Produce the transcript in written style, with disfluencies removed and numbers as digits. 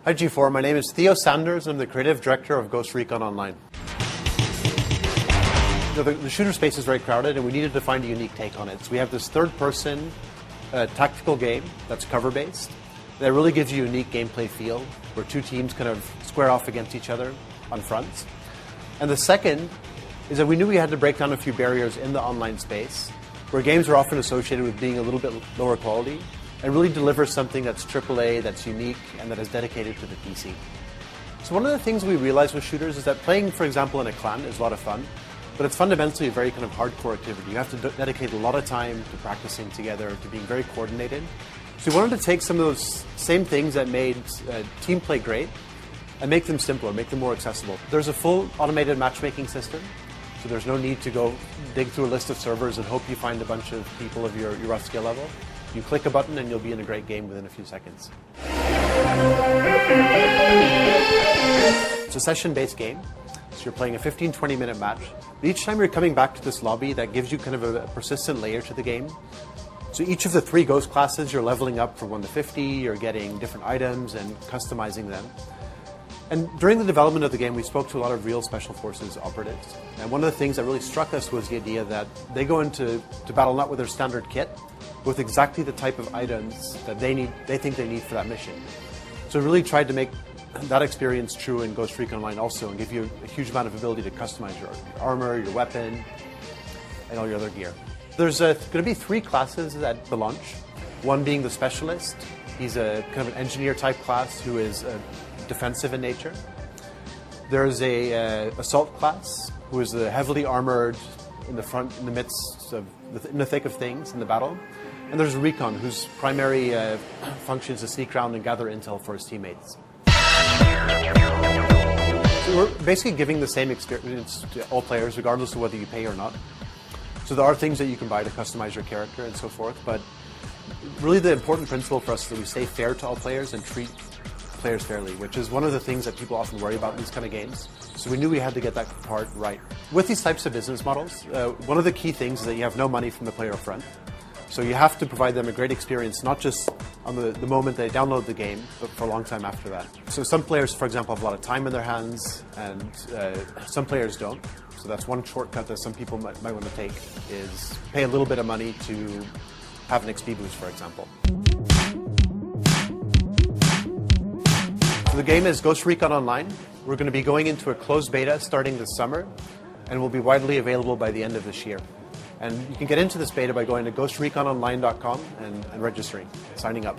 Hi G4, my name is Theo Sanders. I'm the creative director of Ghost Recon Online. The shooter space is very crowded and we needed to find a unique take on it. So we have this third-person tactical game that's cover-based that really gives you a unique gameplay feel where two teams kind of square off against each other on fronts. And the second is that we knew we had to break down a few barriers in the online space where games are often associated with being a little bit lower quality and really deliver something that's AAA, that's unique, and that is dedicated to the PC. So one of the things we realized with shooters is that playing, for example, in a clan is a lot of fun, but it's fundamentally a very kind of hardcore activity. You have to dedicate a lot of time to practicing together, to being very coordinated. So we wanted to take some of those same things that made team play great and make them simpler, make them more accessible. There's a full automated matchmaking system, so there's no need to go dig through a list of servers and hope you find a bunch of people of your rough skill level. You click a button and you'll be in a great game within a few seconds. It's a session-based game, so you're playing a 15-20 minute match. But each time you're coming back to this lobby, that gives you kind of a persistent layer to the game. So each of the 3 ghost classes, you're leveling up from 1 to 50, you're getting different items and customizing them. And during the development of the game, we spoke to a lot of real Special Forces operatives. And one of the things that really struck us was the idea that they go into battle not with their standard kit, but with exactly the type of items that they think they need for that mission. So we really tried to make that experience true in Ghost Recon Online also and give you a huge amount of ability to customize your armor, your weapon, and all your other gear. There's going to be 3 classes at the launch, one being the Specialist. He's a kind of an engineer type class who is defensive in nature. There's a assault class who is heavily armored in the front, in the midst of, in the thick of things in the battle. And there's Recon, whose primary function is to sneak around and gather intel for his teammates. So we're basically giving the same experience to all players, regardless of whether you pay or not. So there are things that you can buy to customize your character and so forth, but really the important principle for us is that we stay fair to all players and treat players fairly, which is one of the things that people often worry about in these kind of games. So we knew we had to get that part right. With these types of business models, one of the key things is that you have no money from the player up front. So you have to provide them a great experience, not just on the moment they download the game, but for a long time after that. So some players, for example, have a lot of time in their hands, and some players don't. So that's one shortcut that some people might want to take, is pay a little bit of money to have an XP boost, for example. So the game is Ghost Recon Online. We're going to be going into a closed beta starting this summer, and will be widely available by the end of this year. And you can get into this beta by going to ghostrecononline.com and registering, signing up.